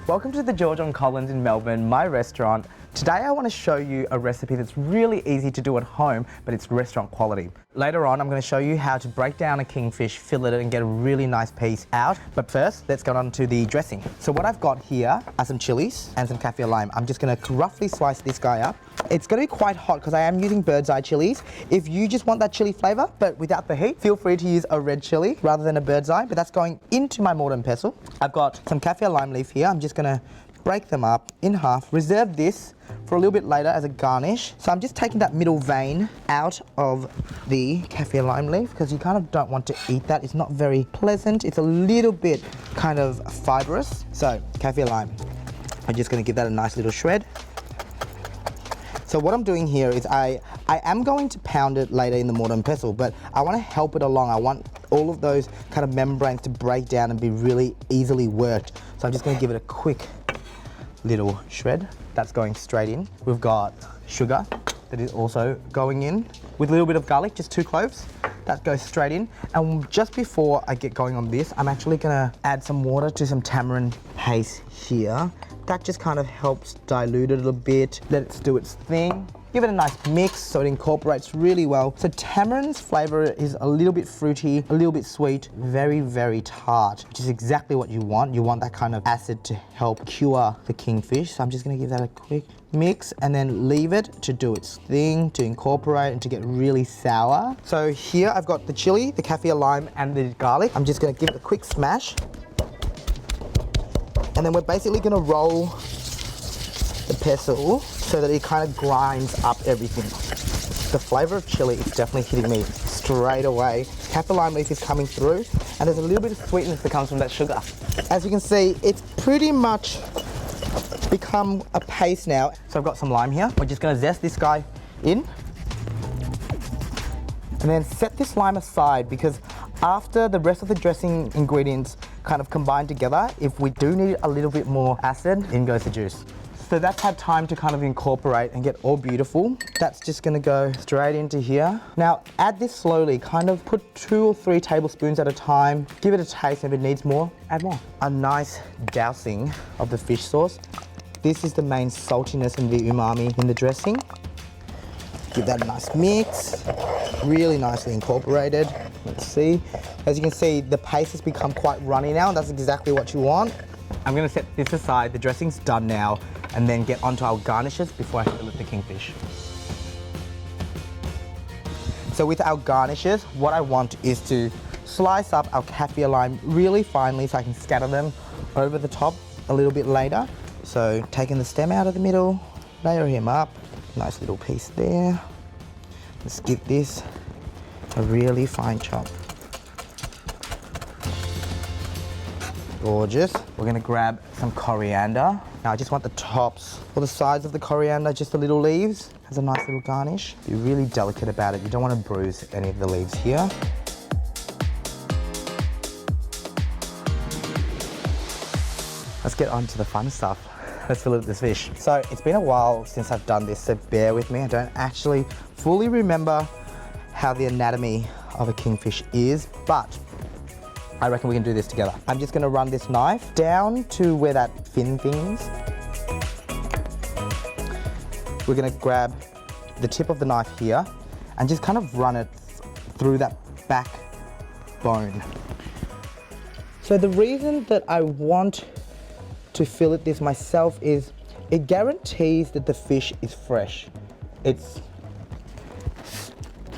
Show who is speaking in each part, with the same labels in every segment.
Speaker 1: Welcome to the George on Collins in Melbourne, my restaurant. Today I want to show you a recipe that's really easy to do at home, but it's restaurant quality. Later on, I'm going to show you how to break down a kingfish, fillet it and get a really nice piece out. But first, let's go on to the dressing. So what I've got here are some chilies and some kaffir lime. I'm just going to roughly slice this guy up. It's going to be quite hot because I am using bird's eye chilies. If you just want that chili flavor, but without the heat, feel free to use a red chili rather than a bird's eye, but that's going into my mortar and pestle. I've got some kaffir lime leaf here. I'm just going to break them up in half. Reserve this for a little bit later as a garnish. So I'm just taking that middle vein out of the kaffir lime leaf because you kind of don't want to eat that. It's not very pleasant. It's a little bit kind of fibrous. So kaffir lime, I'm just going to give that a nice little shred. So what I'm doing here is I am going to pound it later in the mortar and pestle, but I want to help it along. I want all of those kind of membranes to break down and be really easily worked. So I'm just going to give it a quick little shred. That's going straight in. We've got sugar that is also going in with a little bit of garlic, just 2 cloves. That goes straight in. And just before I get going on this, I'm actually gonna add some water to some tamarind paste here. That just kind of helps dilute it a little bit, let it do its thing. Give it a nice mix so it incorporates really well. So tamarind's flavor is a little bit fruity, a little bit sweet, very, very tart, which is exactly what you want. You want that kind of acid to help cure the kingfish. So I'm just gonna give that a quick mix and then leave it to do its thing, to incorporate and to get really sour. So here I've got the chili, the kaffir lime and the garlic. I'm just gonna give it a quick smash. And then we're basically gonna roll the pestle so that it kind of grinds up everything. The flavor of chili is definitely hitting me straight away. Kaffir lime leaf is coming through and there's a little bit of sweetness that comes from that sugar. As you can see, it's pretty much become a paste now. So I've got some lime here. We're just gonna zest this guy in and then set this lime aside because after the rest of the dressing ingredients kind of combine together, if we do need a little bit more acid, in goes the juice. So that's had time to kind of incorporate and get all beautiful. That's just gonna go straight into here. Now add this slowly, kind of put 2 or 3 tablespoons at a time. Give it a taste, and if it needs more, add more. A nice dousing of the fish sauce. This is the main saltiness and the umami in the dressing. Give that a nice mix, really nicely incorporated. Let's see. As you can see, the paste has become quite runny now, and that's exactly what you want. I'm gonna set this aside, the dressing's done now, and then get onto our garnishes before I fillet the kingfish. So with our garnishes, what I want is to slice up our kaffir lime really finely so I can scatter them over the top a little bit later. So taking the stem out of the middle, layer him up, nice little piece there. Let's give this a really fine chop. Gorgeous. We're gonna grab some coriander. Now I just want the tops or the sides of the coriander, just the little leaves. Has a nice little garnish. Be really delicate about it. You don't want to bruise any of the leaves here. Let's get on to the fun stuff. Let's fillet this fish. So it's been a while since I've done this, so bear with me. I don't actually fully remember how the anatomy of a kingfish is, but I reckon we can do this together. I'm just gonna run this knife down to where that fin thing is. We're gonna grab the tip of the knife here and just kind of run it through that back bone. So the reason that I want to fillet this myself is it guarantees that the fish is fresh.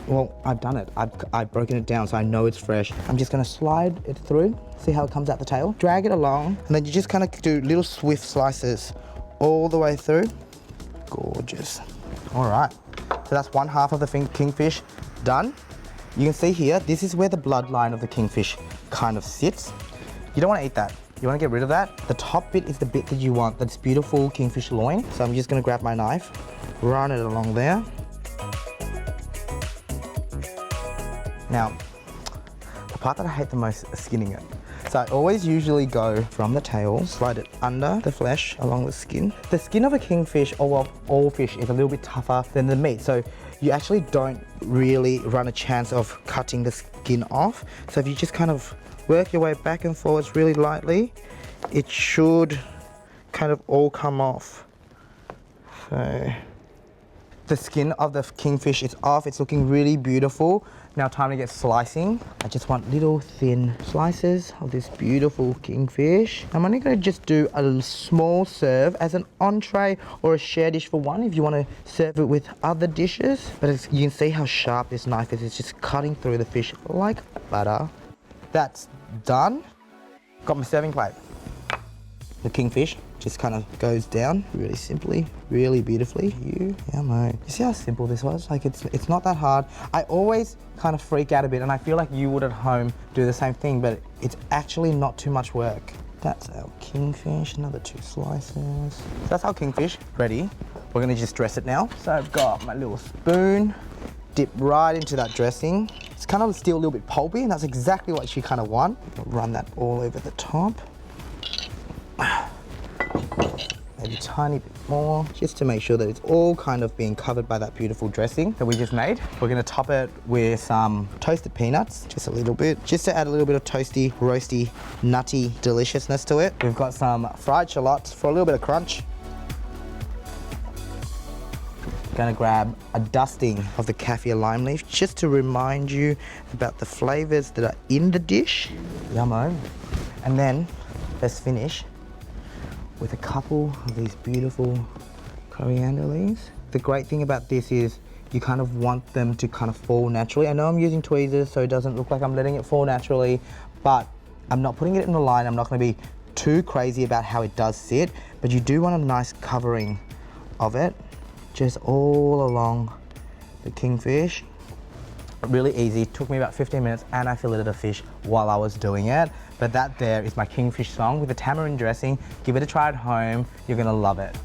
Speaker 1: Well, I've done it. I've broken it down so I know it's fresh. I'm just gonna slide it through, see how it comes out the tail. Drag it along, and then you just kind of do little swift slices all the way through. Gorgeous. All right, so that's one half of the kingfish done. You can see here, this is where the bloodline of the kingfish kind of sits. You don't wanna eat that. You wanna get rid of that. The top bit is the bit that you want, that's beautiful kingfish loin. So I'm just gonna grab my knife, run it along there. Now, the part that I hate the most is skinning it. So I always usually go from the tail, slide it under the flesh along the skin. The skin of a kingfish, or of all fish, is a little bit tougher than the meat. So you actually don't really run a chance of cutting the skin off. So if you just kind of work your way back and forwards really lightly, it should kind of all come off. So the skin of the kingfish is off. It's looking really beautiful. Now time to get slicing. I just want little thin slices of this beautiful kingfish. I'm only going to just do a small serve as an entree or a share dish for one if you want to serve it with other dishes. But you can see how sharp this knife is. It's just cutting through the fish like butter. That's done. Got my serving plate. The kingfish just kind of goes down really simply, really beautifully. You see how simple this was? Like it's not that hard. I always kind of freak out a bit, and I feel like you would at home do the same thing, but it's actually not too much work. That's our kingfish, another 2 slices. So that's our kingfish ready. We're gonna just dress it now. So I've got my little spoon, dip right into that dressing. It's kind of still a little bit pulpy, and that's exactly what you kind of want. Run that all over the top. Maybe a tiny bit more, just to make sure that it's all kind of being covered by that beautiful dressing that we just made. We're gonna top it with some toasted peanuts, just a little bit, just to add a little bit of toasty, roasty, nutty deliciousness to it. We've got some fried shallots for a little bit of crunch. Gonna grab a dusting of the kaffir lime leaf just to remind you about the flavors that are in the dish. Yummo. And then let's finish with a couple of these beautiful coriander leaves. The great thing about this is you kind of want them to kind of fall naturally. I know I'm using tweezers, so it doesn't look like I'm letting it fall naturally, but I'm not putting it in the line. I'm not gonna be too crazy about how it does sit, but you do want a nice covering of it, just all along the kingfish. Really easy, it took me about 15 minutes, and I filleted a fish while I was doing it. But that there is my kingfish song with the tamarind dressing. Give it a try at home, you're gonna love it.